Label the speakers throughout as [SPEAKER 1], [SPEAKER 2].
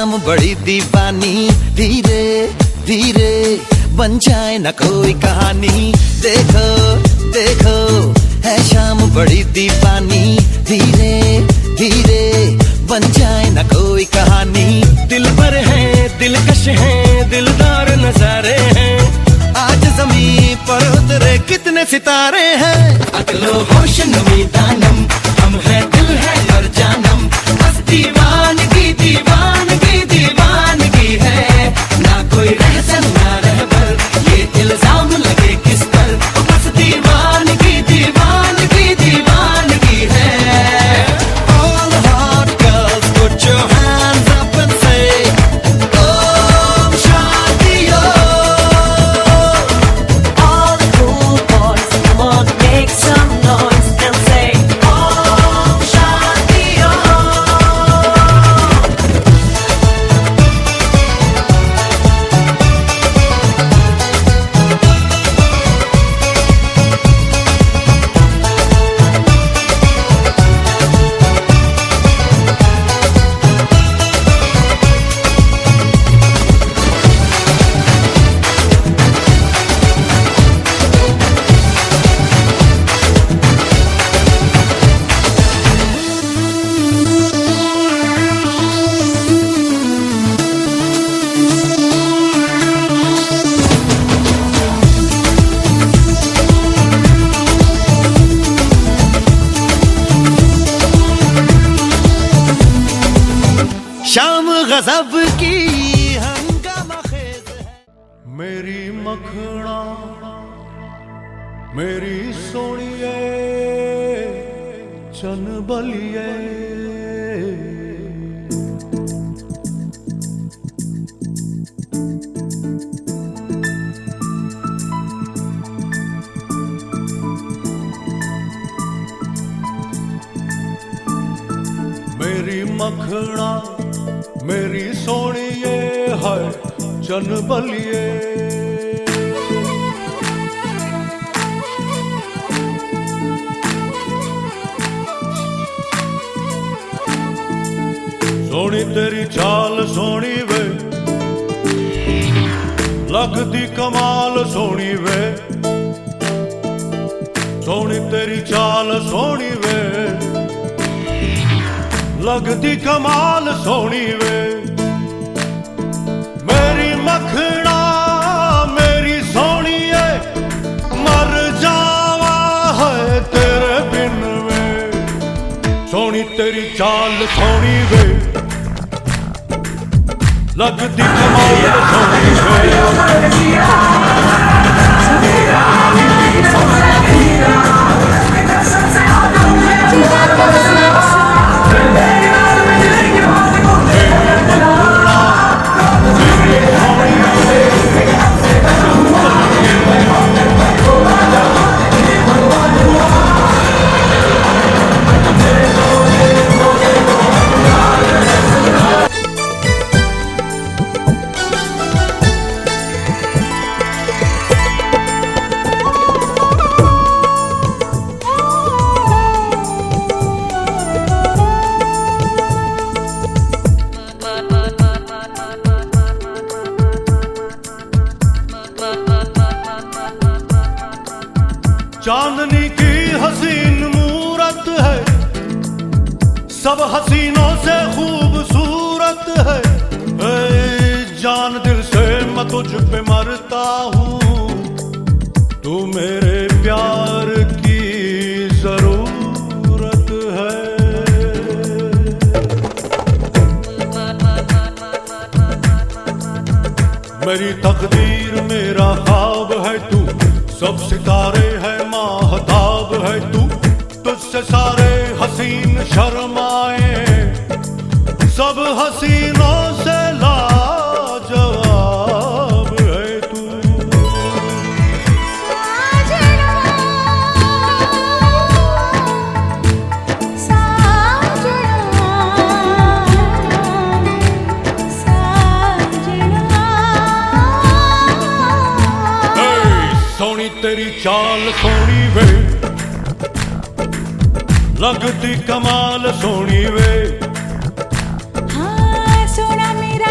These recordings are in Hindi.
[SPEAKER 1] शाम बड़ी दीवानी, धीरे धीरे बन जाए न कोई कहानी। देखो देखो है शाम बड़ी दीवानी, धीरे धीरे बन जाए न कोई कहानी। दिल भर है, दिलकश है, दिलदार नजारे हैं। आज जमीन पर उतरे कितने सितारे हैं। अगलो होश नमी दानम, हम है दिल है और जानम। बस दीवानगी दीवानगी दीवानगी है, ना कोई रहसन ना रहबर, ये इल्जाम लगे किस पर। बस दीवानगी दीवानगी दीवानगी है। All the hot girls put your hands up and say Om Shanti Om.
[SPEAKER 2] All the cool boys, come on, make some noise and say Om Shanti Om.
[SPEAKER 1] शाम गजब की हंगामा खेज है।
[SPEAKER 3] मेरी मखना मेरी सोनिए चन बलिए, मेरी मखना मेरी सोनिए है चन बलिए। सोनी तेरी चाल सोनी वे, लगदी कमाल सोनी वे। सोनी तेरी चाल सोनी वे, लगदी कमाल सोनी वे। मेरी मखना मेरी सोनिए, मर जावा है तेरे बिन वे। सोनी तेरी चाल सोनी वे, लगदी कमाल सोनी वे। चांदनी की हसीन मूरत है, सब हसीनों से खूबसूरत है। जान दिल से मैं तुझ पे मरता हूँ, तू मेरे प्यार की जरूरत है। मेरी तकदीर मेरा ख्वाब है तू, सब सितारे है माहताब है तू। तुझसे सारे हसीन शर्माए, सब हसीनों से लाजवाब है तू। सोनी तेरी चाल सोनी वे, लगती कमाल सोनी वे।
[SPEAKER 2] हाँ सोना मेरा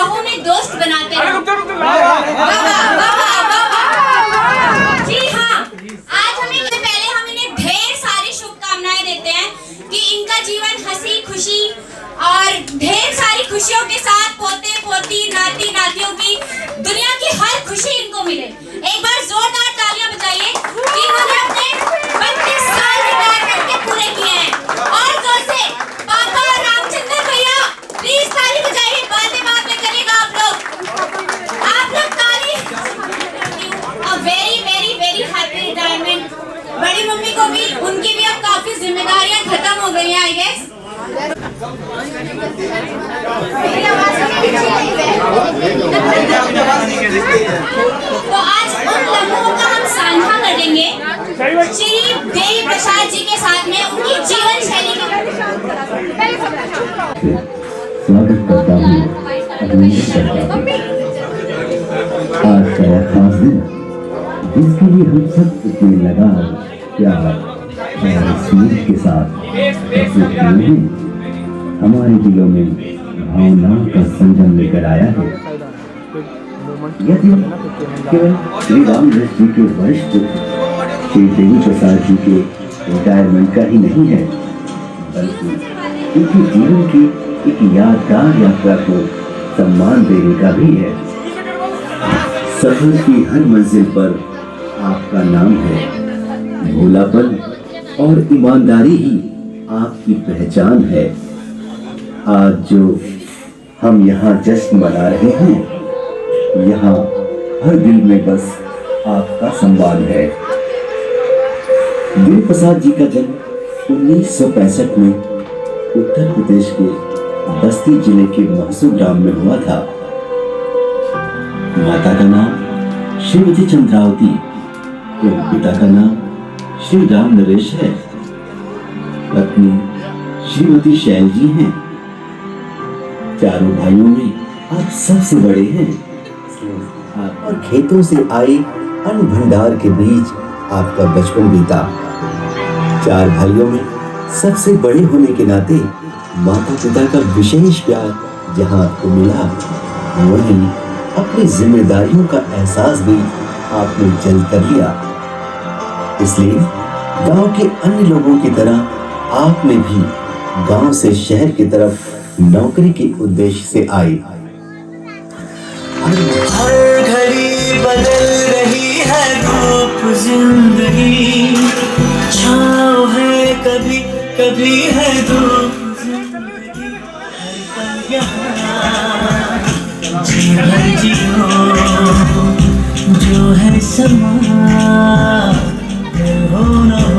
[SPEAKER 4] राहों में दोस्त बनाते रहो। जी हाँ, आज पहले हम इन्हें ढेर सारी शुभकामनाएं देते हैं कि इनका जीवन हंसी खुशी और ढेर सारी खुशियों के साथ पोते पोती नाती नातियों की दुनिया की हर खुशी इनको मिले। एक बार जोरदार तालियां बजाइए कि इन्होंने अपने 32 साल रिटायरमेंट के पूरे किए हैं। और जोर से पापा और रामचंद्र भैया प्लीज ताली बजाइए, बातें बाद में करिएगा आप लोग ताली। Very very very happy retirement. बड़ी मम्मी को भी, उनकी भी अब काफी जिम्मेदारियां खत्म हो गई हैं आई गेस। तो आज उन लम्हों का हम साझा करेंगे श्री देवी प्रसाद जी के साथ में उनकी जीवन शैली
[SPEAKER 5] स्वागत करता हूँ, अभिनंदन करता हूँ। आज का यह खास दिन, जिसके लिए हम सब इतनी लगाव, प्यार और स्नेह के साथ हमारे दिलों में भावनाओं का संगम लेकर आया है। यह दिन केवल श्री रामदास जी के वरिष्ठ श्री देवी प्रसाद जी के रिटायरमेंट का ही नहीं है, बल्कि उनके जीवन की एक यादगार यात्रा को सम्मान देने का भी है। सफर की हर मंजिल पर आपका नाम है, भोलापन और ईमानदारी ही आपकी पहचान है। आज जो हम यहाँ जश्न मना रहे हैं, यहाँ हर दिल में बस आपका सम्मान है। देवी प्रसाद जी का जन्म 1965 में उत्तर प्रदेश के बस्ती जिले के महसू ग्राम में हुआ था। माता का नाम श्रीमती चंद्रावती एवं पिता का नाम श्री राम नरेश है। पत्नी श्रीमती शैल जी हैं। चारों भाइयों में आप सबसे बड़े हैं और खेतों से आए अन्न भंडार के बीच आपका बचपन बीता। चार भाइयों में सबसे बड़े होने के नाते माता पिता का विशेष प्यार जहां आपको मिला, वहीं अपनी जिम्मेदारियों का एहसास भी आपने जल्द कर लिया। इसलिए गांव के अन्य लोगों की तरह आपने भी गांव से शहर की तरफ नौकरी के उद्देश्य से आए।
[SPEAKER 2] हर घड़ी बदल रही है रूप जिंदगी, छाँव है कभी कभी है धूप जिंदगी, हर पल यहाँ जीवन जियो जो है समा हो न हो।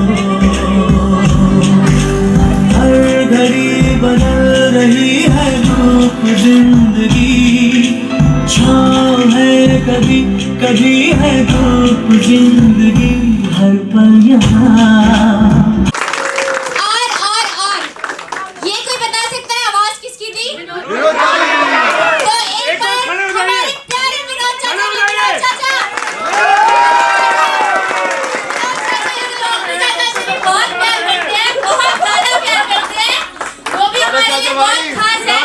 [SPEAKER 2] हर घड़ी बदल रही है रूप जिंदगी, छाँव है कभी कभी है धूप जिंदगी, हर पल यहाँ।
[SPEAKER 4] और ये कोई बता सकता है आवाज किसकी थी? तो एक बार हमारे प्यारे विनोद चाचा से भी बहुत प्यार करते हैं, बहुत ज्यादा प्यार करते हैं, वो भी हमारे लिए बहुत खास है।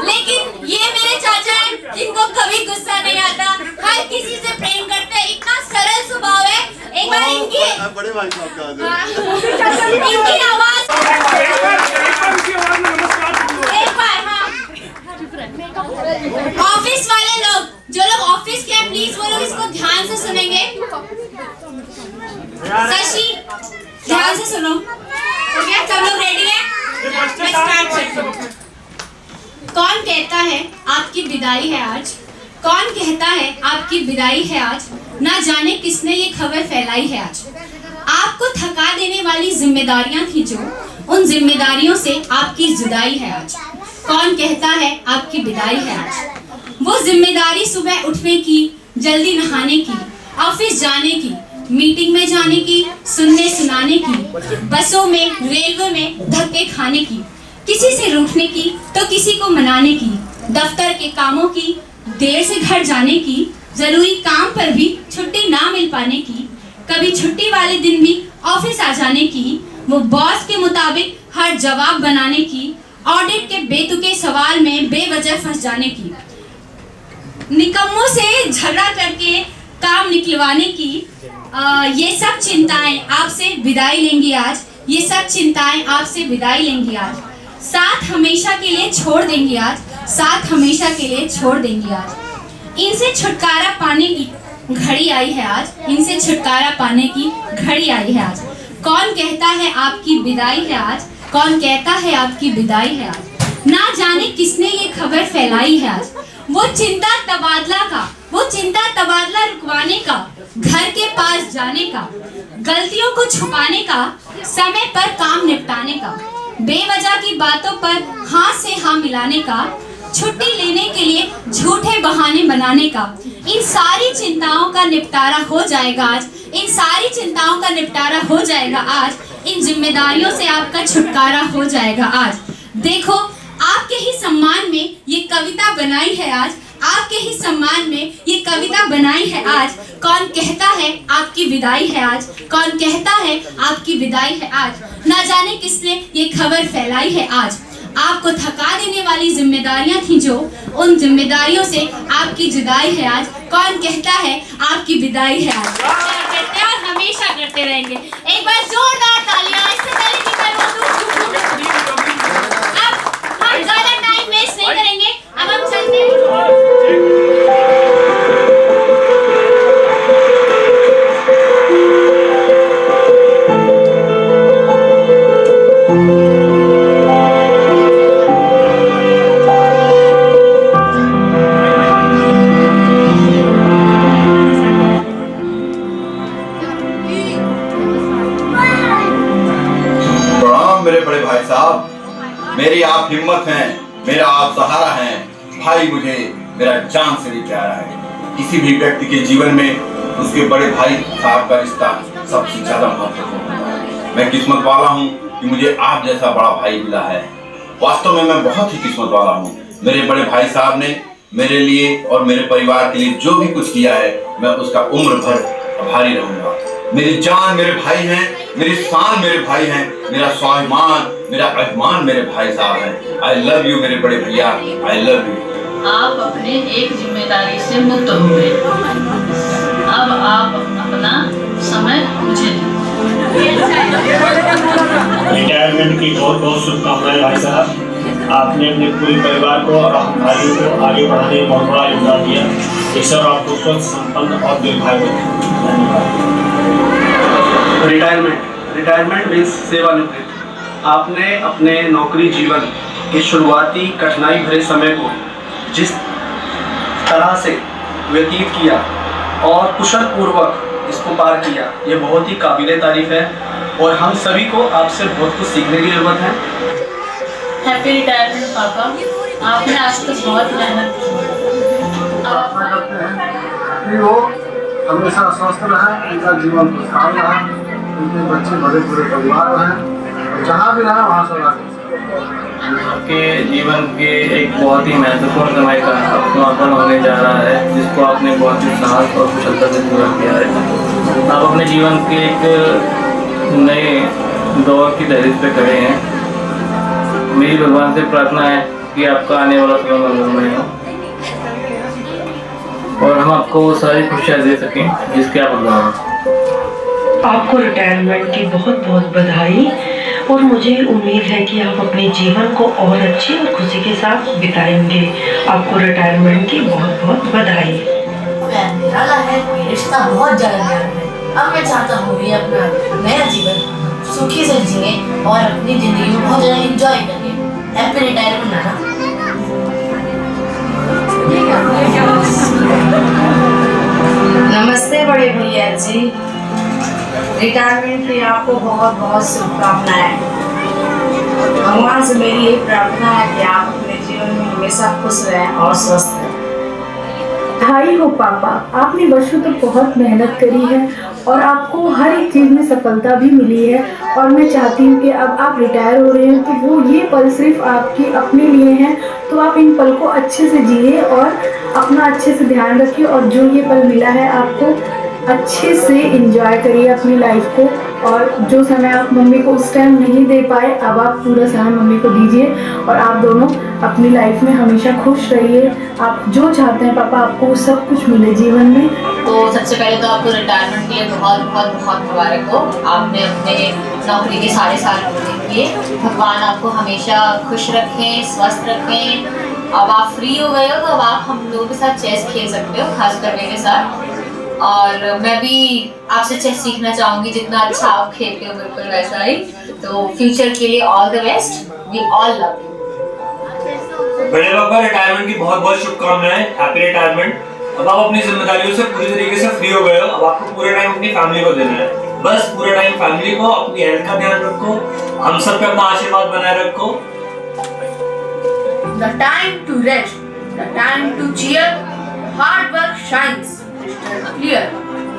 [SPEAKER 4] लेकिन ये मेरे चाचा हैं जिनको कभी गुस्सा नहीं आता, हर किसी से प्रेम करते हैं, इतना सरल स्वभाव है। एक बार इनकी
[SPEAKER 6] बड़े भाई साहब का
[SPEAKER 4] इनकी आवाज एक बार। हाँ, ऑफिस वाले लोग, जो लोग ऑफिस के हैं, प्लीज वो लोग इसको ध्यान से सुनेंगे। शशि, ध्यान से सुनो। हो गया? सब लोग रेडी हैं? मैं स्टार्ट करती हूँ। कौन कहता है आपकी विदाई है आज? कौन कहता है आपकी विदाई है आज? ना जाने किसने ये खबर फैलाई है आज। आपको थका देने वाली जिम्मेदारियां थी जो, उन जिम्मेदारियों से आपकी जुदाई है आज। कौन कहता है आपकी विदाई है आज? वो जिम्मेदारी सुबह उठने की, जल्दी नहाने की, ऑफिस जाने की, मीटिंग में जाने की, सुनने सुनाने की, बसों में, रेलवे में धक्के खाने की, किसी से रूठने की तो किसी को मनाने की, दफ्तर के कामों की, देर से घर जाने की, जरूरी काम पर भी छुट्टी ना मिल पाने की, कभी छुट्टी वाले दिन भी ऑफिस आ जाने की, वो बॉस के मुताबिक हर जवाब बनाने की, ऑडिट के बेतुके सवाल में बेवजह फंस जाने की, निकम्मों से झगड़ा करके काम निकलवाने की, ये सब चिंताएं आपसे विदाई लेंगी आज। ये सब चिंताएं आपसे विदाई लेंगी आज। साथ हमेशा के लिए छोड़ देंगी आज। साथ हमेशा के लिए छोड़ देंगी आज। इनसे छुटकारा पाने की घड़ी आई है आज। इनसे छुटकारा पाने की घड़ी आई है आज। कौन कहता है आपकी विदाई है आज? कौन कहता है आपकी विदाई है आज? ना जाने किसने ये खबर फैलाई है आज। वो चिंता तबादला रुकवाने का, घर के पास जाने का, गलतियों को छुपाने का, समय पर काम निपटाने का, बेवजह की बातों पर हाँ से हाँ मिलाने का, छुट्टी लेने के लिए झूठे बहाने बनाने का, इन सारी चिंताओं का निपटारा हो जाएगा आज। इन सारी चिंताओं का निपटारा हो जाएगा आज। इन जिम्मेदारियों से आपका छुटकारा हो जाएगा आज। देखो, आपके ही सम्मान में ये कविता बनाई है आज। आपके ही सम्मान में ये कविता बनाई है आज। कौन कहता है आपकी विदाई है आज? कौन कहता है आपकी विदाई है आज? ना जाने किसने ये खबर फैलाई है आज। आपको थका देने वाली जिम्मेदारियां थी जो, उन जिम्मेदारियों से आपकी जुदाई है आज। कौन कहता है आपकी विदाई है आज? करते हैं और हमेशा करते रहेंगे। एक बार जोरदार तालियां। इससे पहले कि मैं बोलूं, अब हम ज्यादा टाइम वेस्ट नहीं करेंगे। अब हम चलते हैं।
[SPEAKER 6] मेरे बड़े भाई साहब, मेरी आप हिम्मत हैं, मेरा आप सहारा हैं। भाई मुझे मेरा जान से भी प्यारा है। किसी भी व्यक्ति के जीवन में उसके बड़े भाई साहब का रिश्ता सबसे ज्यादा महत्वपूर्ण होता है। मैं किस्मत वाला हूँ कि मुझे आप जैसा बड़ा भाई मिला है। वास्तव में मैं बहुत ही किस्मत वाला हूँ। मेरे बड़े भाई साहब ने मेरे लिए और मेरे परिवार के लिए जो भी कुछ किया है, मैं उसका उम्र भर आभारी रहूंगा। मेरी जान मेरे भाई हैं, मेरी शान मेरे भाई हैं, मेरा स्वाभिमान, मेरा अभिमान मेरे भाई साहब हैं। आई लव यू मेरे बड़े भैया, आई लव यू।
[SPEAKER 7] आप अपने एक जिम्मेदारी से मुक्त हो गए। अब आप अपना समय मुझे दें।
[SPEAKER 8] रिटायरमेंट की बहुत बहुत शुभकामनाएं भाई साहब। आपने अपने पूरे परिवार को और अपने भाइयों को आगे बढ़ाने में बहुत बड़ा योगदान दिया। ईश्वर आपको स्वस्थ, संपन्न और दीर्घायु दें। धन्यवाद।
[SPEAKER 9] रिटायरमेंट मीन्स सेवानिवृत्ति। आपने अपने नौकरी जीवन के शुरुआती कठिनाई भरे समय को जिस तरह से व्यतीत किया और कुशल पूर्वक इसको पार किया, ये बहुत ही काबिले तारीफ है और हम सभी को आपसे बहुत कुछ सीखने की जरूरत है।
[SPEAKER 7] हैप्पी रिटायरमेंट पापा। आपने आज तक बहुत मेहनत की।
[SPEAKER 10] वो हमेशा स्वस्थ रहे, उनका जीवन खुशहाल रहा, उनके बच्चे बड़े पूरे परिवार हैं, जहाँ भी रहा वहाँ से
[SPEAKER 8] आपके जीवन के एक बहुत ही महत्वपूर्ण समय का समापन होने जा रहा है, जिसको आपने बहुत ही साहस और कुशलता से पूरा किया है। आप अपने जीवन के एक नए दौर की दहलीज पे खड़े हैं। मेरी भगवान से प्रार्थना है कि आपका आने वाला समय मंगलमय हो और हम आपको वो सारी खुशियाँ दे सकें जिसके आप हकदार हैं।
[SPEAKER 11] आपको रिटायरमेंट की बहुत बहुत बधाई और मुझे उम्मीद है कि आप अपने जीवन को और अच्छी और खुशी के साथ बिताएंगे। आपको रिटायरमेंट की बहुत बहुत बधाई।
[SPEAKER 7] निराला है, रिश्ता बहुत जानदार है। अब मैं चाहता हूँ कि अपना नया जीवन सुखी से जिए और अपनी जिंदगी में बहुत ज़्यादा एंजॉय करें। हैप्पी रिटायरमेंट नाना।
[SPEAKER 12] नमस्ते बड़े भैया जी, रिटायरमेंट की आपको बहुत बहुत शुभकामनाएं। भगवान से मेरी यही प्रार्थना है कि आप अपने जीवन में हमेशा खुश रहें और स्वस्थ रहें।
[SPEAKER 13] भाई हो पापा, आपने वर्षों तक बहुत मेहनत करी है और आपको हर एक चीज़ में सफलता भी मिली है और मैं चाहती हूँ कि अब आप रिटायर हो रहे हैं तो वो ये पल सिर्फ आपके अपने लिए हैं, तो आप इन पल को अच्छे से जिए और अपना अच्छे से ध्यान रखिए और जो ये पल मिला है आपको अच्छे से एंजॉय करिए अपनी लाइफ को, और जो समय आप मम्मी को उस टाइम नहीं दे पाए, अब आप पूरा समय मम्मी को दीजिए, और आप दोनों अपनी लाइफ में हमेशा खुश रहिए। आप जो चाहते हैं पापा, आपको वो सब कुछ मिले जीवन में।
[SPEAKER 7] तो सबसे पहले तो आपको रिटायरमेंट के लिए बहुत बहुत बहुत मुबारक हो। आपने अपने नौकरी के सारे साल पूरे किए। भगवान आपको हमेशा खुश रखें, स्वस्थ रखें। अब आप फ्री हो गए हो तो अब आप हम लोगों के साथ चेस खेल सकते हो, खासकर मेरे साथ। और मैं भी आपसे चेस सीखना चाहूँगी, जितना अच्छा आप खेलते हो बिल्कुल वैसा ही। तो फ्यूचर के लिए all the best, we all love you.
[SPEAKER 14] बड़े पापा, रिटायरमेंट की बहुत बहुत शुभकामनाएं, हैप्पी रिटायरमेंट। अब आप अपनी जिम्मेदारियों से पूरी तरीके से फ्री हो गए हो। अब आपको पूरा टाइम अपनी फैमिली को देना है, बस पूरा टाइम फैमिली को, अपनी हेल्थ का ध्यान रखो, हम सब पे अपना आशीर्वाद बनाए रखो।
[SPEAKER 12] The time to rest, the time to cheer, hard work shines, crystal clear.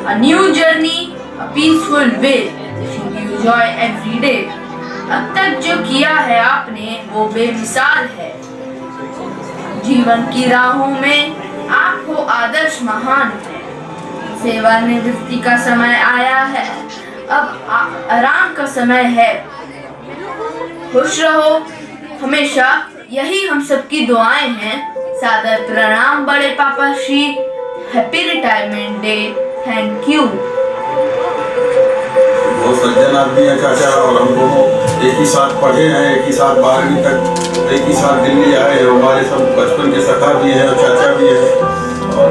[SPEAKER 12] A new journey, a peaceful way, giving you joy every day. अब तक जो किया है आपने वो बेमिसाल है। जीवन की राहों में आपको आदर्श महान है। सेवानिवृत्ति का समय आया है, अब आराम का समय है। खुश रहो हमेशा, यही हम सबकी दुआएं हैं। सादर प्रणाम बड़े पापा Shri, happy retirement day, thank you.
[SPEAKER 10] बहुत सज्जन आदमी है चाचा, और हम दोनों एक ही साथ पढ़े हैं, एक ही साथ 12वीं तक एक ही साथ दिल्ली आए। हमारे सब बचपन के सखा भी हैं और चाचा भी है, और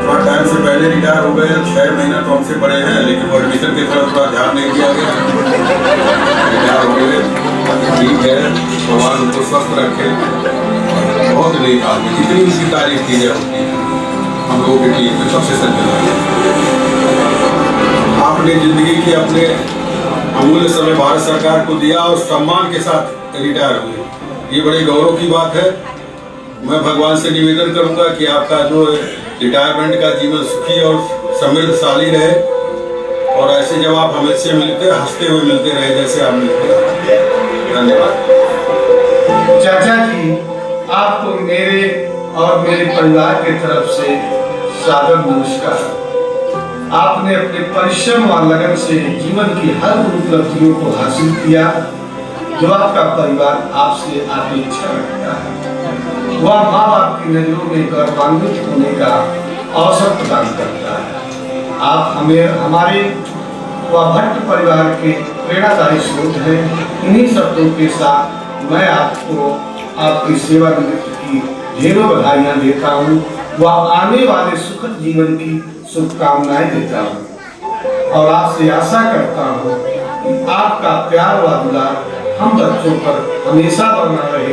[SPEAKER 10] थोड़ा टाइम से पहले रिटायर हो गए। 6 महीना तो हमसे बड़े हैं, लेकिन वो एडमिशन की तरफ थोड़ा ध्यान नहीं दिया गया। रिटायर हो गए, ठीक है, भगवान उनको स्वस्थ रखे। बहुत नेक आदमी, जितनी उसकी तारीफ की जाए उतनी हम लोगों की टीम में सबसे सज्जन है। आपने जिंदगी के अपने अमूल्य समय भारत सरकार को दिया और सम्मान के साथ रिटायर हुए, ये बड़े गौरव की बात है। मैं भगवान से निवेदन करूंगा कि आपका जो रिटायरमेंट का जीवन सुखी और समृद्धशाली रहे, और ऐसे जब आप हमेशा मिलते हंसते हुए मिलते रहे जैसे आप मिलते हैं। धन्यवाद।
[SPEAKER 15] चाचा जी, आपको मेरे और मेरे परिवार की तरफ से सादर नमस्कार। आपने अपने परिश्रम और लगन से जीवन की हर उपलब्धियों को हासिल किया जो आपका परिवार आपसे अपेक्षा रखता है। वह माँ बाप की नजरों में गौरवान्वित होने का अवसर प्रदान करता है। आप हमारे व भट्ट परिवार के प्रेरणादायी स्रोत हैं। इन्हीं शब्दों के साथ मैं आपको आपकी सेवानिवृत्ति की ढेरों बधाइयाँ देता हूँ व आने वाले सुखद जीवन की शुभकामनाएं देता हूँ, और आपसे आशा करता हूँ कि आपका प्यार व दुलार हम बच्चों पर हमेशा बना रहे,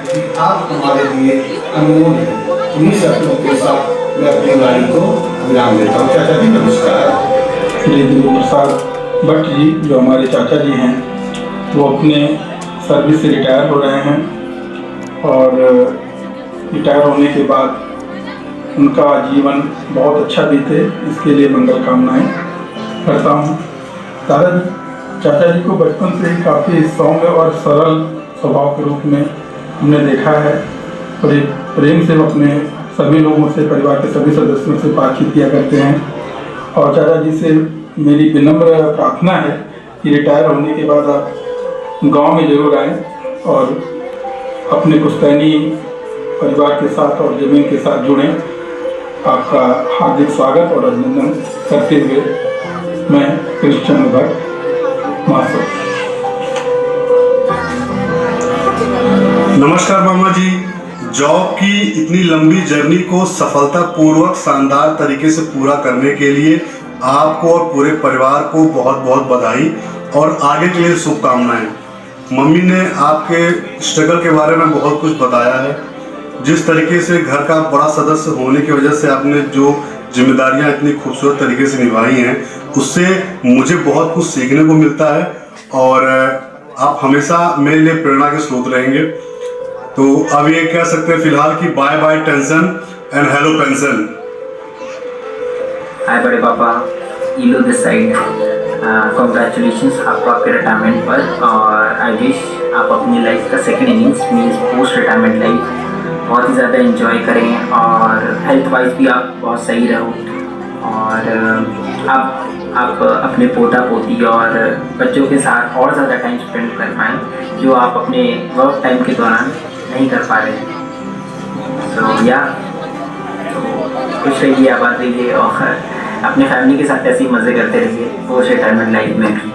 [SPEAKER 15] कि आप हमारे लिए अनमोल हैं। इन्हीं शब्दों के साथ मैं अपनी वाणी को विराम देता हूँ। चाचा जी नमस्कार।
[SPEAKER 16] श्री देव प्रसाद भट्ट जी, जो हमारे चाचा जी हैं, वो अपने सर्विस से रिटायर हो रहे हैं, और रिटायर होने के बाद उनका जीवन बहुत अच्छा बीते, इसके लिए मंगल कामनाएं करता हूँ। चाचा जी को बचपन से ही काफ़ी सौम्य और सरल स्वभाव के रूप में हमने देखा है, और एक प्रेम से अपने सभी लोगों से, परिवार के सभी सदस्यों से बातचीत किया करते हैं। और चाचा जी से मेरी विनम्र प्रार्थना है कि रिटायर होने के बाद आप गांव में ज़रूर आएँ और अपने पुश्तैनी परिवार के साथ और ज़मीन के साथ जुड़ें। आपका हार्दिक स्वागत और अभिनंदन करते हुए मैं कृष्ण भट्ट मासो।
[SPEAKER 17] नमस्कार मामा जी, जॉब की इतनी लंबी जर्नी को सफलतापूर्वक शानदार तरीके से पूरा करने के लिए आपको और पूरे परिवार को बहुत बहुत बधाई और आगे के लिए शुभकामनाएं। मम्मी ने आपके स्ट्रगल के बारे में बहुत कुछ बताया है, जिस तरीके से घर का बड़ा सदस्य होने की वजह से आपने जो जिम्मेदारियां इतनी खूबसूरत तरीके से निभाई हैं, उससे मुझे बहुत कुछ सीखने को मिलता है, और आप हमेशा मेरे लिए प्रेरणा के स्रोत रहेंगे। तो अब ये कह सकते हैं फिलहाल कि bye bye tension and hello pension.
[SPEAKER 18] Hi बड़े पापा, इलो दिस साइड। कॉन्ग्रेचुलेशंस आपको आपके रिटायरमेंट पर, और आई विश आप अपनी लाइफ का second innings means post retirement life बहुत ही ज़्यादा एंजॉय करें, और हेल्थ वाइज भी आप बहुत सही रहो, और आप अपने पोता पोती और बच्चों के साथ और ज़्यादा टाइम स्पेंड कर पाएँ, जो आप अपने वर्क टाइम के दौरान नहीं कर पा रहे हैं। तो खुश रहिए, आबाद रहिए और अपने फैमिली के साथ ऐसे ही मज़े करते रहिए पोस्ट रिटायरमेंट लाइफ में भी।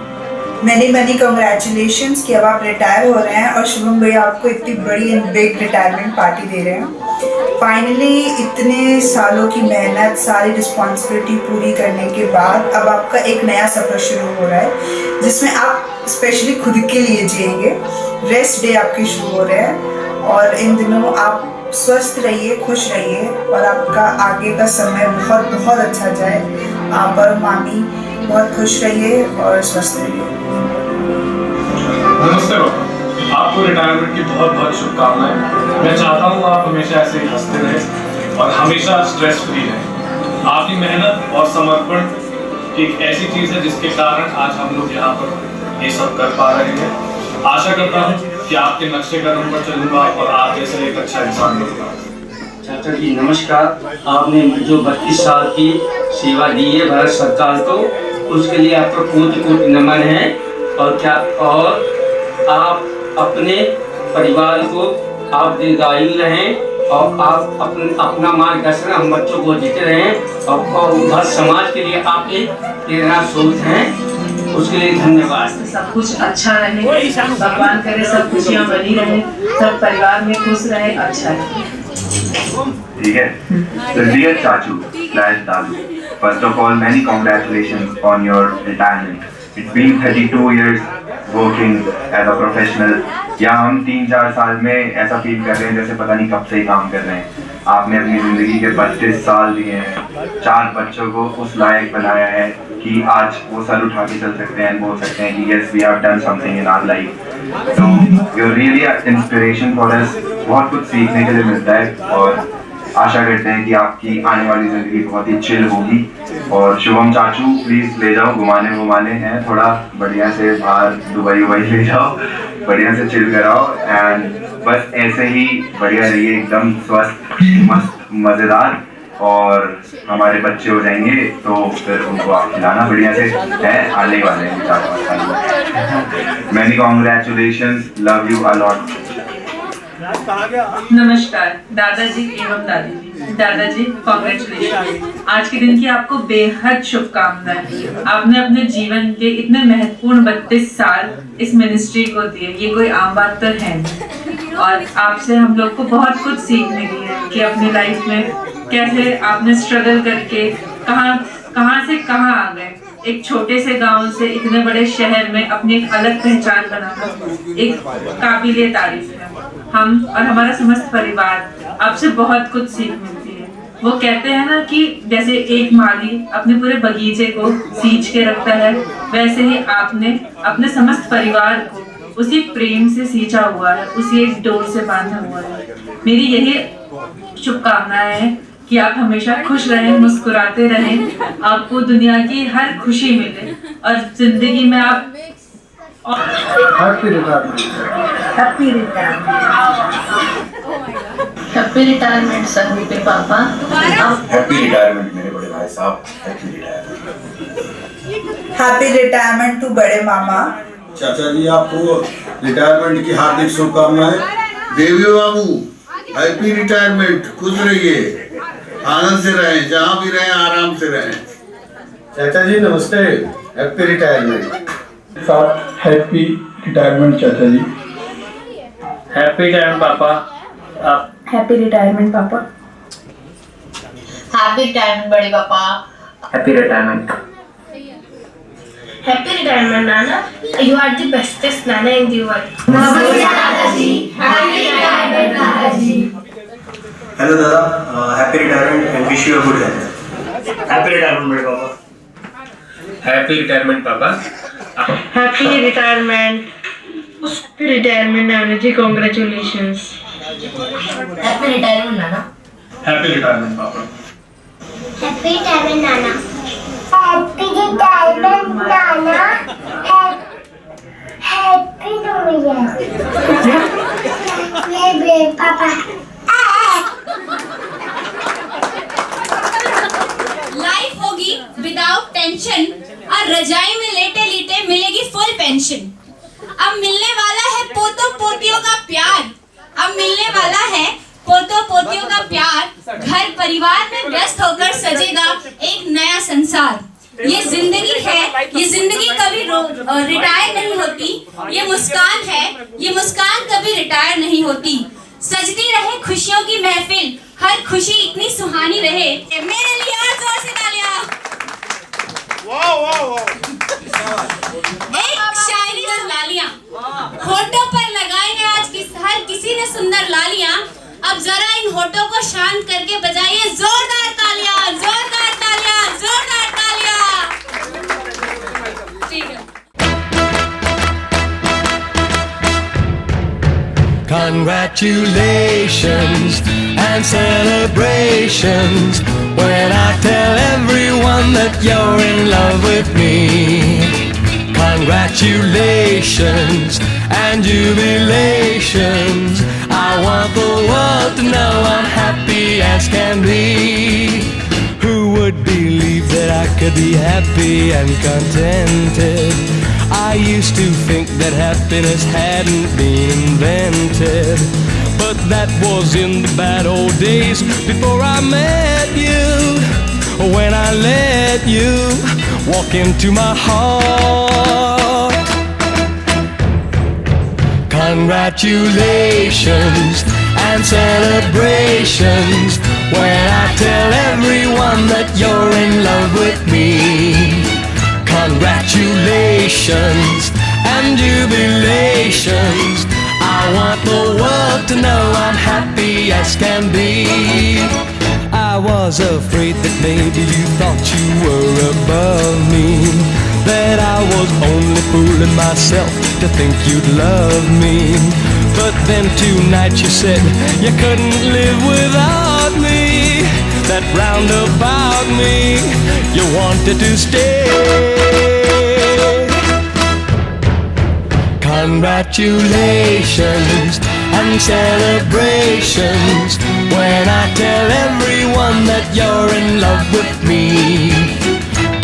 [SPEAKER 19] मैनी कॉन्ग्रेचुलेशंस कि अब आप रिटायर हो रहे हैं और शुभम भैया आपको इतनी बड़ी एंड बिग रिटायरमेंट पार्टी दे रहे हैं। फाइनली इतने सालों की मेहनत, सारी रिस्पॉन्सिबिलिटी पूरी करने के बाद अब आपका एक नया सफ़र शुरू हो रहा है जिसमें आप स्पेशली खुद के लिए जिएंगे। रेस्ट डे आपके शुरू हो रहे हैं और इन दिनों आप स्वस्थ रहिए, खुश रहिए और आपका आगे का समय बहुत बहुत अच्छा जाए। आप और मामी बहुत खुश रहिए और स्वस्थ रहिए।
[SPEAKER 15] नमस्ते बाबा, आपको रिटायरमेंट की बहुत बहुत शुभकामनाएं। मैं चाहता हूँ आप हमेशा ऐसे ही हंसते रहें और हमेशा स्ट्रेस फ्री रहें। आपकी मेहनत और समर्पण एक ऐसी चीज़ है जिसके कारण आज हम लोग यहाँ पर ये सब कर पा रहे हैं। आशा करता हूँ कि आपके नक्शे कदम पर चलूँगा और आप जैसे एक अच्छा इंसान बनूँगा।
[SPEAKER 20] चाचा जी नमस्कार। आपने जो 32 साल की सेवा दी है भारत सरकार को, उसके लिए आपका कोटि कोटि नमन है। और आप अपने परिवार को आप दीर्घायु रहें और आप अपना मार्गदर्शन हम बच्चों को देते रहें और हर समाज के लिए आप एक प्रेरणा स्रोत हैं। उसके लिए धन्यवाद।
[SPEAKER 11] सब कुछ अच्छा रहे, भगवान करे सब खुशियाँ बनी रहे, सब परिवार में खुश रहे, अच्छा रहे।
[SPEAKER 6] ठीक है। So dear Chachu / Dalu, first of all many congratulations on your retirement. It's been 32 years working as a professional. या हम 3-4 साल में ऐसा फील कर रहे हैं जैसे पता नहीं कब से ही काम कर रहे हैं। आपने अपनी ज़िंदगी के 32 साल दिए हैं, 4 बच्चों को उस लायक बनाया है कि आज वो सर उठा के चल सकते हैं, बोल सकते हैं कि yes we have done something in our life. So you're really an inspiration for us. बहुत कुछ सीखने के लिए मिलता है और आशा करते हैं कि आपकी आने वाली ज़िंदगी बहुत ही चिल होगी। और शुभम चाचू प्लीज़ ले जाओ, घुमाने हैं थोड़ा बढ़िया से, बाहर दुबई ले जाओ, बढ़िया से चिल कराओ एंड बस ऐसे ही बढ़िया रहिए, एकदम स्वस्थ मस्त मज़ेदार। और हमारे बच्चे हो जाएंगे तो फिर उनको आप खिलाना बढ़िया से है, आने वाले हैं 4-5 साल। Many congratulations, love you a lot.
[SPEAKER 11] नमस्कार दादाजी एवं दादी जी। दादाजी कॉन्ग्रेचुलेशन, आज के दिन की आपको बेहद शुभकामनाएं। आपने अपने जीवन के इतने महत्वपूर्ण 32 साल इस मिनिस्ट्री को दिए, ये कोई आम बात तो है नहीं। और आपसे हम लोग को बहुत कुछ सीखने की है कि अपनी लाइफ में कैसे आपने स्ट्रगल करके कहाँ से कहाँ आ गए। एक छोटे से गांव से इतने बड़े शहर में अपनी एक अलग पहचान बनाना एक काबिले तारीफ है। हम और हमारा समस्त परिवार आपसे बहुत कुछ सीख मिलती है। वो कहते हैं ना कि जैसे एक माली अपने पूरे बगीचे को सींच के रखता है, वैसे ही आपने अपने समस्त परिवार को उसी प्रेम से सींचा हुआ है, उसी एक डोर से बांधा हुआ है। मेरी यही शुभकामनाएं हैं कि आप हमेशा खुश रहें, मुस्कुराते रहें, आपको दुनिया की हर खुशी मिले और जिंदगी में आप
[SPEAKER 15] happy retirement.
[SPEAKER 7] Happy retirement. Happy retirement sir मेरे पापा।
[SPEAKER 6] हैप्पी रिटायरमेंट मेरे बड़े भाई साहब। Happy retirement.
[SPEAKER 19] Happy retirement to बड़े मामा।
[SPEAKER 10] चाचा जी आपको रिटायरमेंट की हार्दिक शुभकामनाएं।
[SPEAKER 21] देवी बाबू हैप्पी रिटायरमेंट, खुश रहिए, आनंद से रहें, जहाँ भी रहें आराम से रहें।
[SPEAKER 15] चाचा जी नमस्ते, हैप्पी रिटायरमेंट।
[SPEAKER 16] साथ हैप्पी रिटायरमेंट चाचा जी।
[SPEAKER 8] हैप्पी रिटायरमेंट पापा। आप
[SPEAKER 13] हैप्पी रिटायरमेंट पापा।
[SPEAKER 7] हैप्पी रिटायरमेंट बड़े पापा।
[SPEAKER 18] Happy retirement.
[SPEAKER 7] Happy retirement Nana, you are the bestest Nana in the world.
[SPEAKER 22] नमस्ते दादाजी, हैप्पी रिटायरमेंट दादाजी।
[SPEAKER 23] हेलो दादा, happy retirement and wish you a good health.
[SPEAKER 14] Happy retirement बड़े पापा।
[SPEAKER 8] हैप्पी रिटायरमेंट पापा।
[SPEAKER 11] Happy retirement. हैप्पी रिटायरमेंट नाना जी, कॉन्ग्रेचुलेशंस।
[SPEAKER 7] हैप्पी रिटायरमेंट नाना।
[SPEAKER 15] हैप्पी रिटायरमेंट पापा।
[SPEAKER 22] हैप्पी रिटायरमेंट नाना। हैप्पी रिटायरमेंट नाना। हैप्पी न्यू ईयर मेरे पापा।
[SPEAKER 4] लाइफ होगी विदाउट टेंशन। टेंशन। अब मिलने वाला है पोतों पोतियों का प्यार, अब मिलने वाला है पोतों पोतियों का प्यार। घर परिवार में व्यस्त होकर सजेगा एक नया संसार। ये जिंदगी है, ये जिंदगी कभी रिटायर नहीं होती। ये मुस्कान है, ये मुस्कान कभी रिटायर नहीं होती। सजती रहे खुशियों की महफिल, हर खुशी इतनी सुहानी रहे। मेरे लिए और जोर से तालियां। एक शायरी और लालियां होठों पर लगाई है आज हर किसी ने सुंदर लालियां। अब जरा इन होठों को शांत करके बजाइए जोरदार तालियां, जोरदार तालियां, जोरदार तालियां। ठीक है।
[SPEAKER 1] Congratulations and celebrations when I tell everyone that you're in love with me. Congratulations and jubilations. I want the world to know I'm happy as can be. Who would believe that I could be happy and contented? I used to think that happiness hadn't been invented, but that was in the bad old days before I met you. When I let you walk into my heart. Congratulations and celebrations when I tell everyone that you're in love with me. Congratulations and jubilations. I want the world to know I'm happy as can be. I was afraid that maybe you thought you were above me, that I was only fooling myself to think you'd love me. But then tonight you said you couldn't live without me, that round about me you wanted to stay. Congratulations and celebrations when I tell everyone that you're in love with me.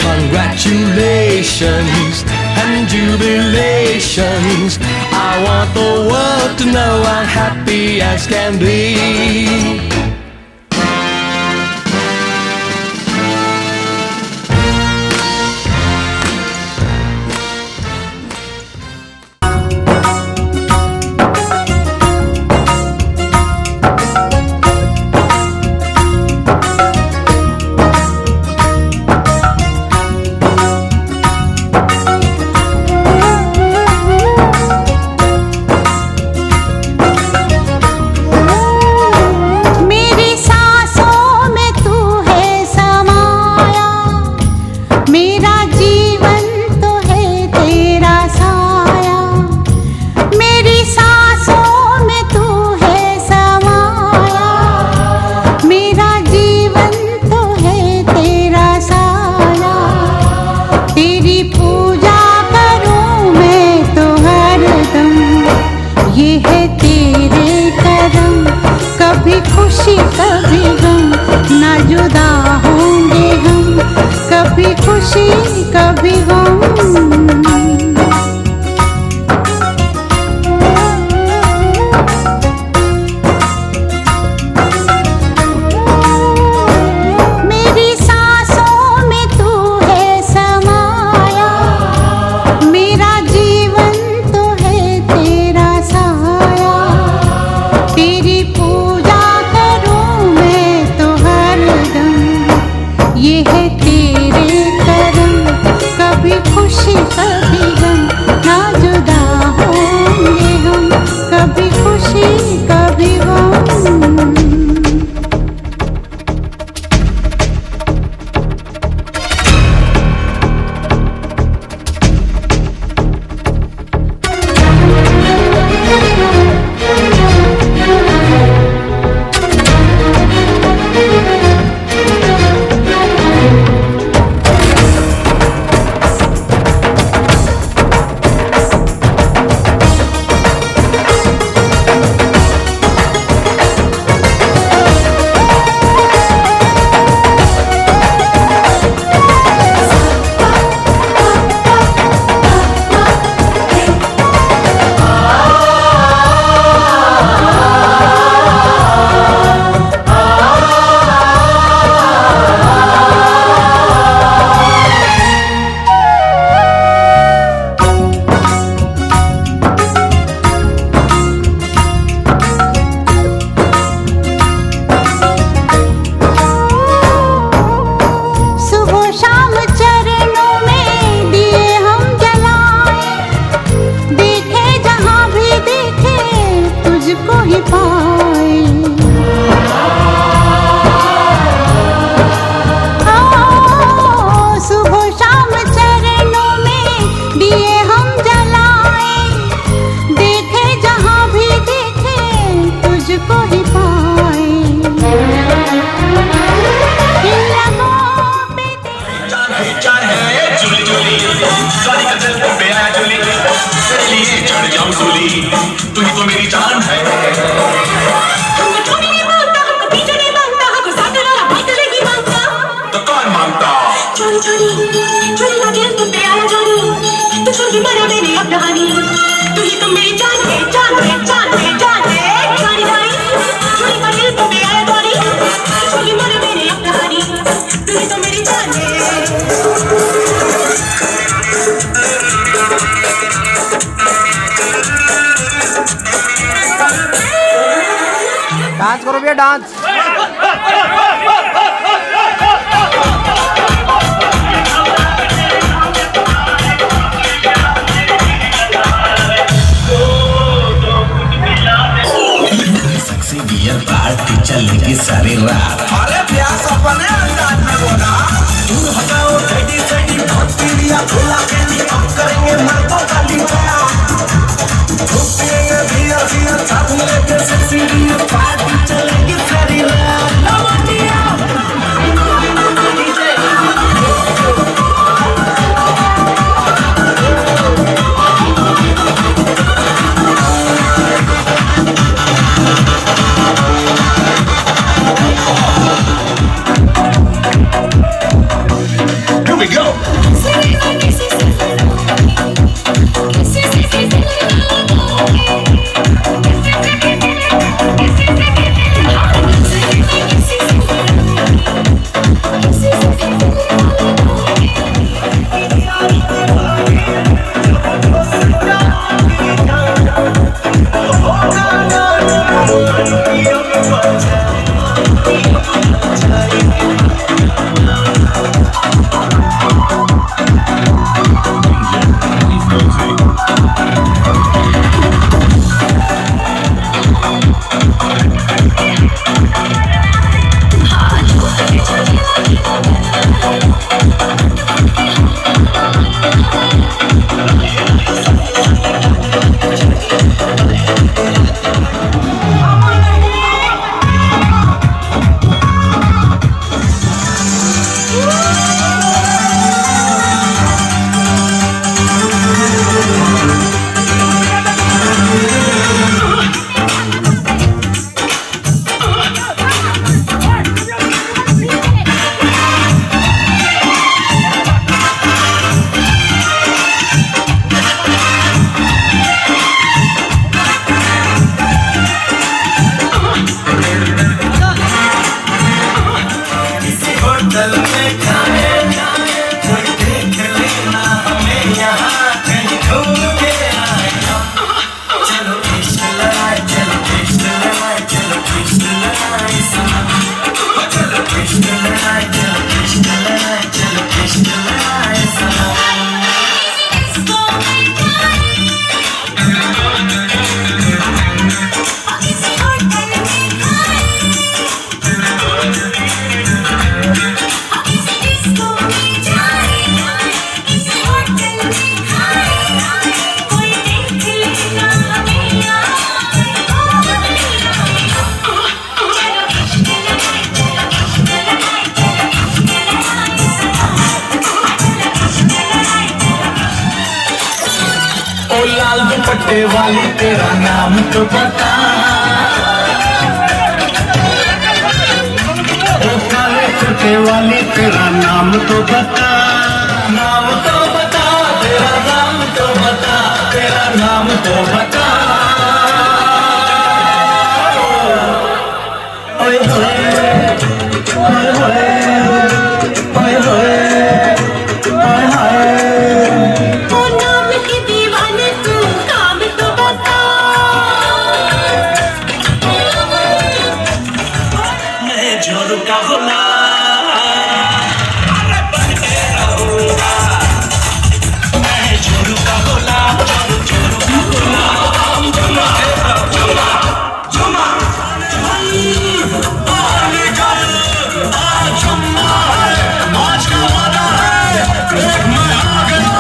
[SPEAKER 1] Congratulations and jubilations. I want the world to know I'm happy as can be.
[SPEAKER 2] करो भैया डांस।
[SPEAKER 3] चलेगी सारी रात। अरे प्यास अपने अंदाज में बोला। दूर हटाओ टेडी टेडी भक्ति दिया खुला के लिए अब करेंगे मर्दों का लिंगा। धूप पिएंगे बियर बियर साथ में लेके सेक्सी बियर पार्टी चलेगी सारी रात। लवंडिया दुपट्टे वाली तेरा नाम तो बता। ओ काले कुर्ते वाली तेरा नाम तो बता। नाम तो बता तेरा नाम तो बता। तेरा नाम तो बता। ओए होए ओए होए ओए होए ओए होए। जोरू का गुलाम अरे बनके रहूंगा मैं। जोरू का गुलाम जोरू का गुलाम। जुमा जुमा जुमा आज जुम्मा है आज का वादा है। मैं आ गया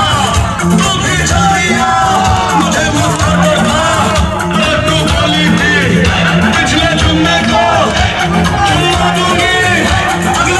[SPEAKER 3] तू भी जाइया मुझे मत करना। तू बोली थी पिछले जुम्मे को दूंगी अगले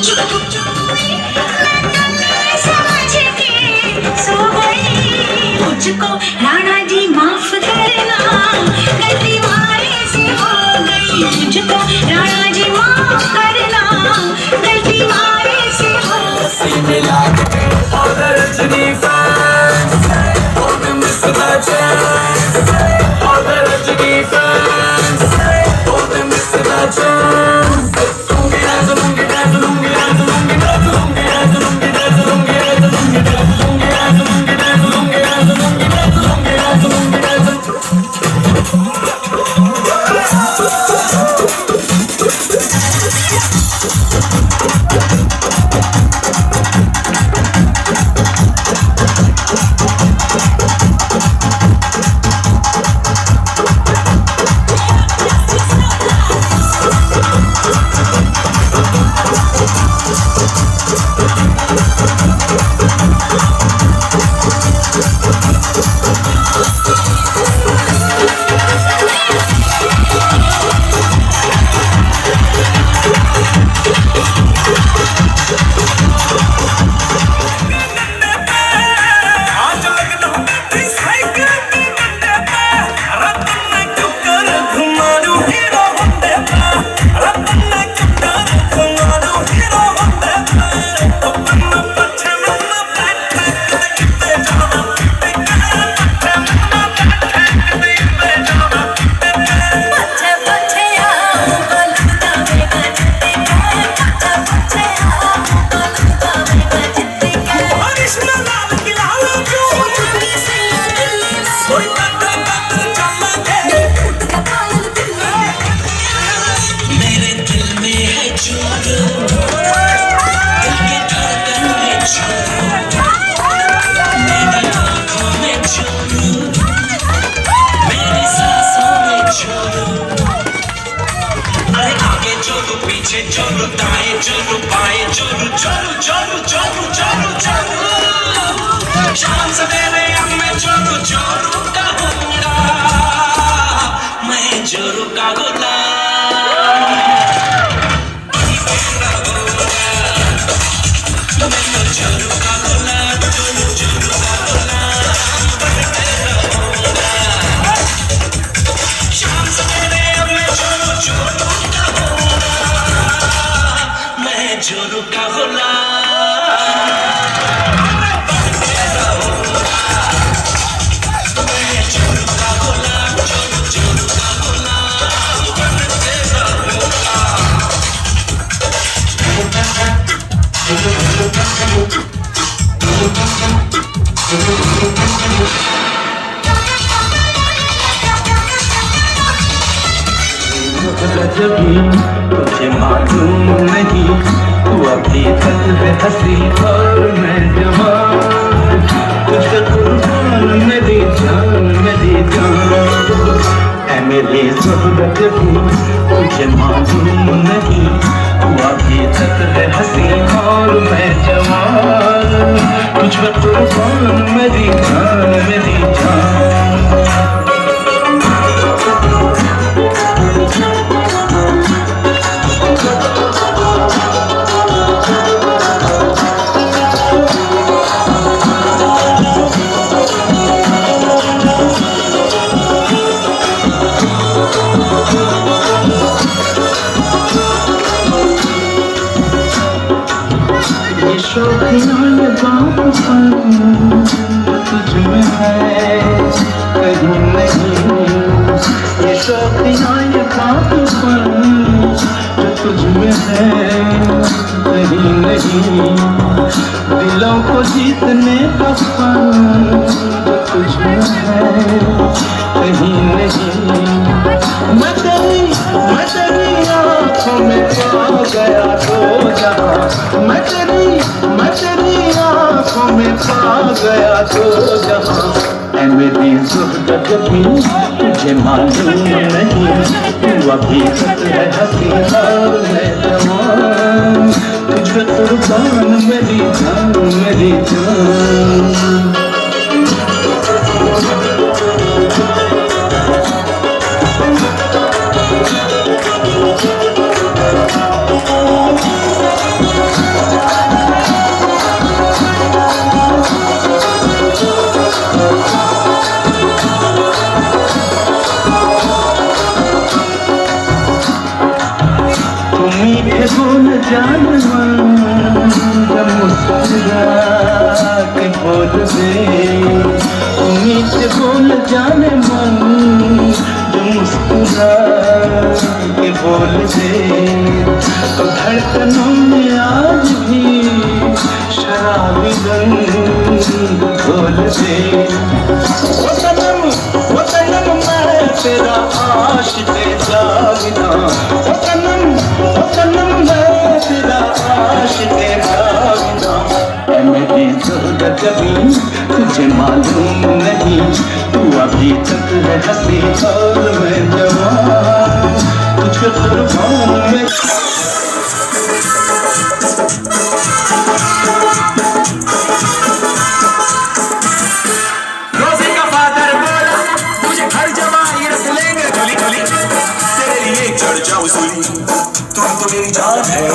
[SPEAKER 3] मुझको समझ के सो गई। मुझको राणा जी माफ करना, गलती मारे से हो गई। मुझको राणा जी माफ करना, गलती मारे से हो गई।
[SPEAKER 1] All the Rajini fans, all the Mr. Legends, all the Rajini fans, all the Mr. Legends. Lungi dance, lungi dance, lungi dance, lungi dance, lungi dance, lungi dance, lungi dance, lungi dance, lungi dance, lungi dance, lungi dance, lungi dance, lungi dance, lungi dance. पीछे चलो, दाएं चलो, बाएं चलो, चलो चलो चलो चलो चलो। शाम सवेरे अब मैं चलो जोरू का होगा, मैं जोरू का गुलाम। मैं तो जोरू का गुलाम, जोरू जोरू का गुलाम बनके रहूंगा। शाम सवेरे अब मैं चलो जोरू का होगा, मैं जोरू का गुलाम। तुझे मालूम नहीं, तू अभी तक है हंसी और मैं जवान। तुझे कुर्बान मेरी जान, मेरी जान है मेरी ज़रूरत भी। तुझे मालूम नहीं, तू अभी तक है हंसी और मैं जवान। तुझे कुर्बान मेरी जान, मेरी जान। ये बातपन तुझ में है कहीं नहीं, ये शौकियाँ ये बातपन जो तुझ में है कहीं नहीं। दिलों को जीतने का फन जो तुझ में है कहीं नहीं। मैं तेरी आँखों में पा गया तो जहाँ, मैं तेरी आँखों में पा गया तो जहाँ। ऐ मेरी ज़रूरत भी तुझे मालूम नहीं, तू अभी तक है हंसी और मैं जवान। तुझे कुर्बान मेरी जान, मेरी जान। मीठे बोल जान मन जब मुस्कुरा के बोल दे, ओ मीठे बोल जान मन जब मुस्कुरा के बोल दे, तो धड़कनों में आज भी शराबी रंग घोल दे। ओ सनम मैं तेरा आशिक़ जागना, ओ सनम मैं तेरा आशिक़ जागना। ऐ मेरी ज़ोदा जबीं तुझे मालूम नहीं, तू अभी तक है हंसी और मैं जवान, तुझको कुर्बान मैं।
[SPEAKER 3] रोज़े का फादर बोला तुझे घर जमाई रख लेंगे गली गली, तेरे लिए चढ़ जाऊं सूली, तुम तो मेरी जान है।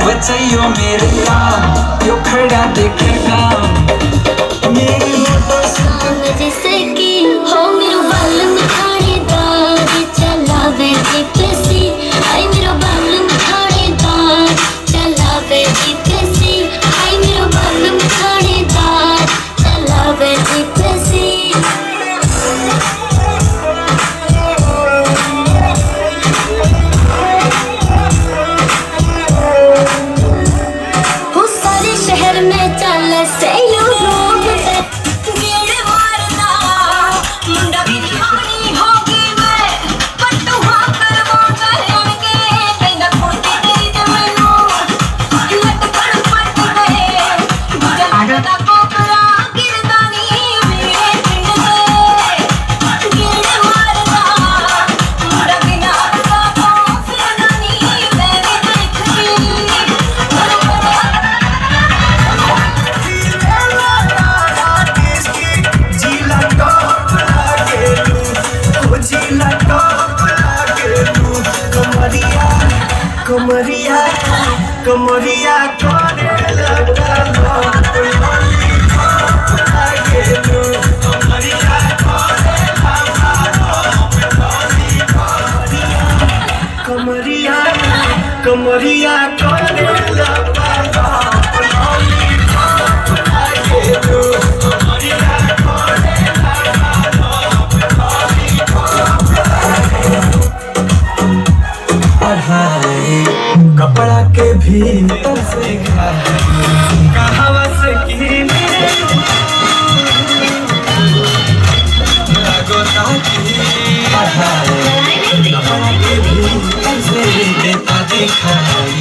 [SPEAKER 1] बचैयो मेरे काम यो खड़ा देखेगा मेरी
[SPEAKER 22] जैसे कि हो मेरो बाल में खानेदार चलावे कैसी, आई मेरो बाल में खानेदार चलावे कैसी, आई मेरो बाल में खानेदार चलावे कैसी। शहर में चल से लोग गेड़ मारना, मुंडा भी दिहानी होगी मैं पट्टू हाँ करवा कर के कहना खोते तेरी ते मैनू लटकन पट गए जलता कोकरा गिरदानी मेरे पिंड से गेड़ मारना, मुंडा बिना का तो फिर नानी मैं भी
[SPEAKER 3] कमरिया कमरिया करे लगा कमरिया कमरिया करे लगा कपड़ा के भीतर से कहावा से कपड़ा के भीतर से देता दिखाई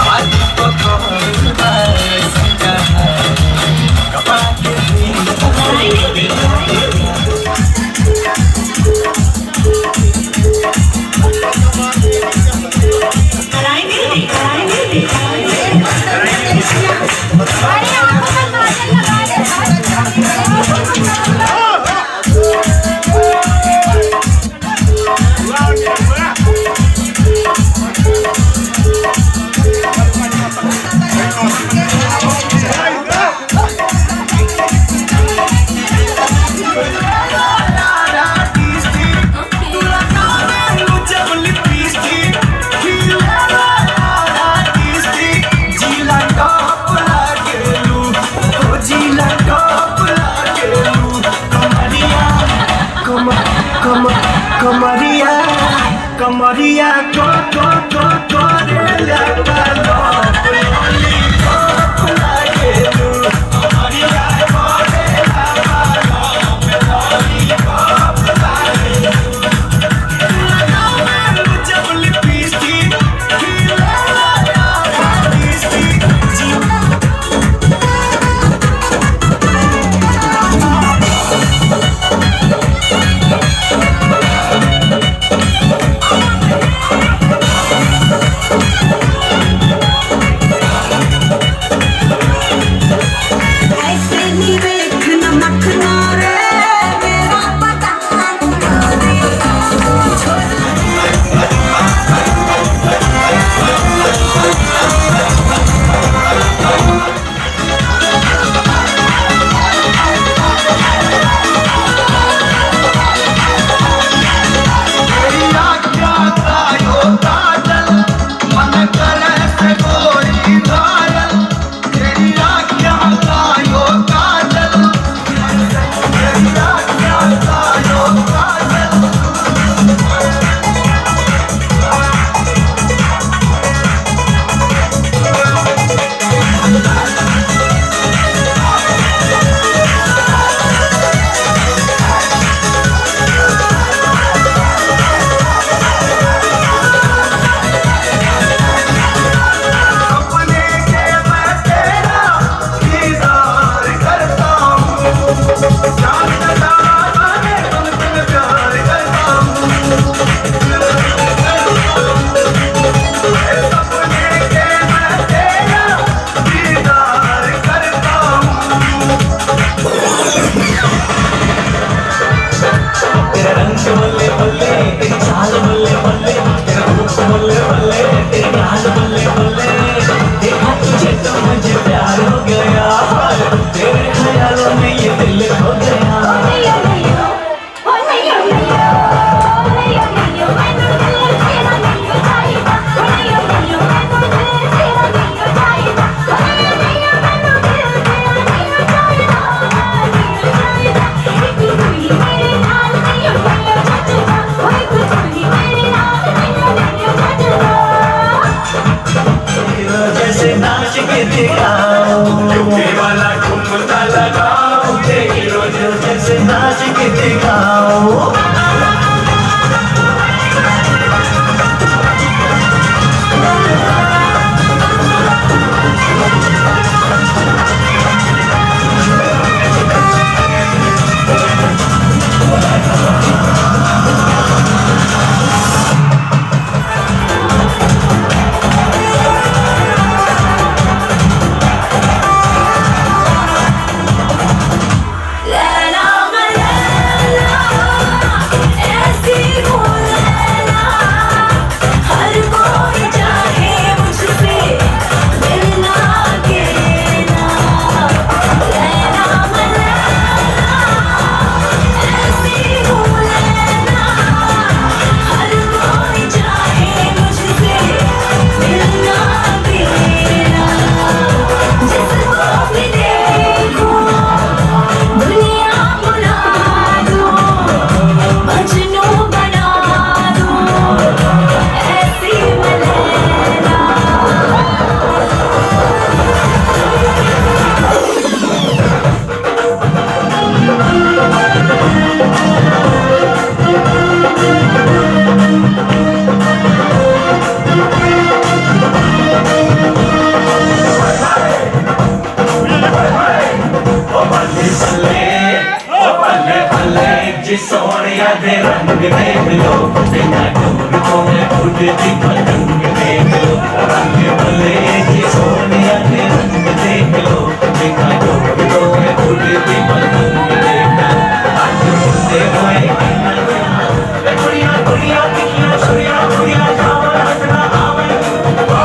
[SPEAKER 3] आज तो कपड़ा के भीतर सोनिया दे रंग देख लो बिना डोर को उड़ती पतंग देख लो रंग भले जी सोनिया दे रंग देख लो बिना डोर को उड़ती पतंग देख लो आज मुझसे होए कुड़िया कुड़िया किया सुरिया कुड़िया जावा हंसना आवे ओ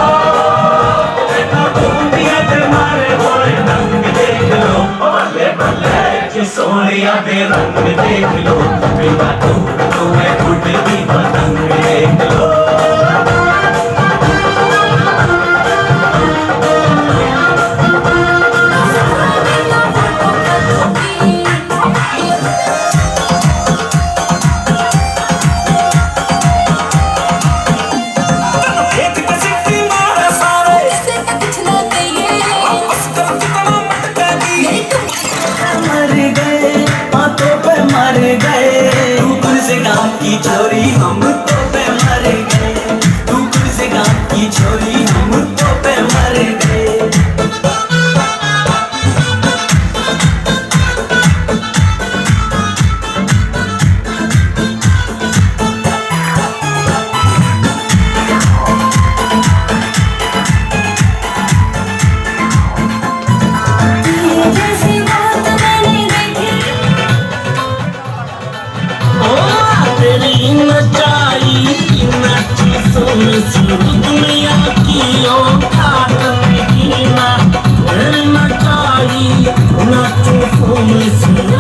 [SPEAKER 3] देखो कुड़िया ते मारे होए रंग देख लो बल्ले बल्ले जी सोनिया दे रंग देख लो बिना डोर को उड़ती पतंग देख लो सुन सुर दुनिया की औकात नहीं ना मेरी नचाई नाचो सुन सुर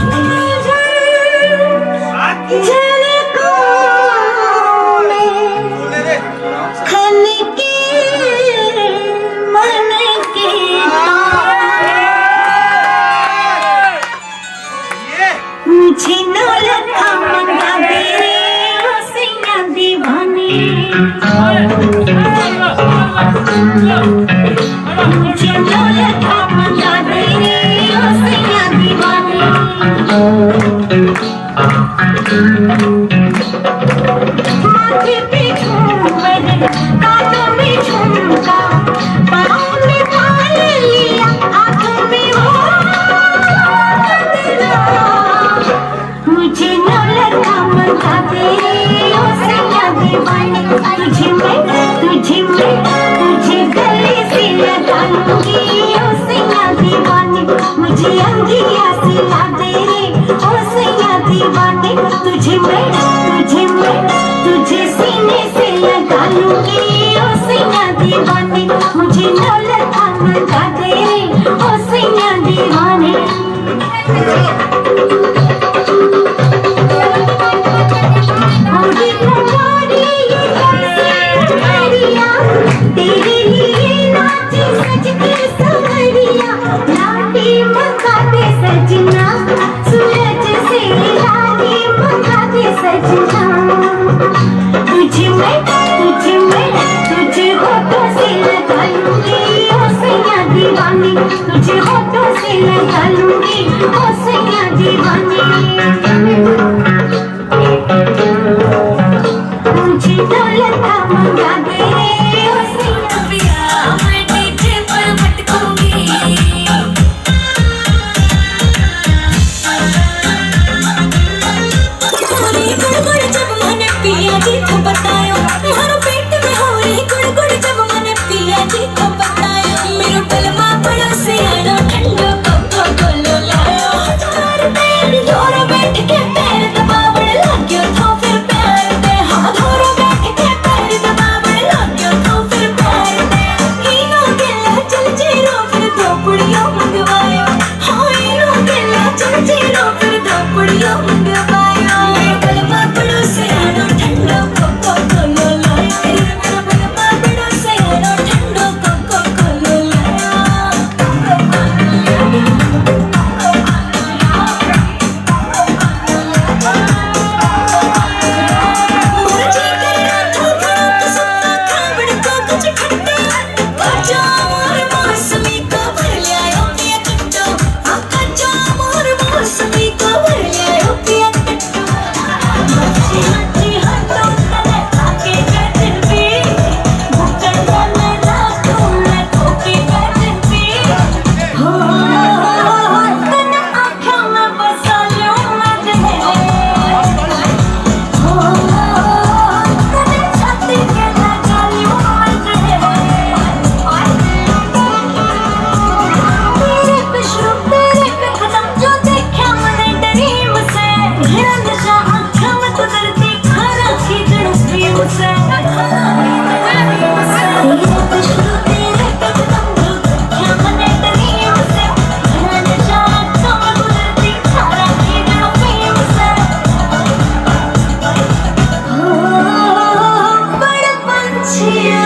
[SPEAKER 22] Cheer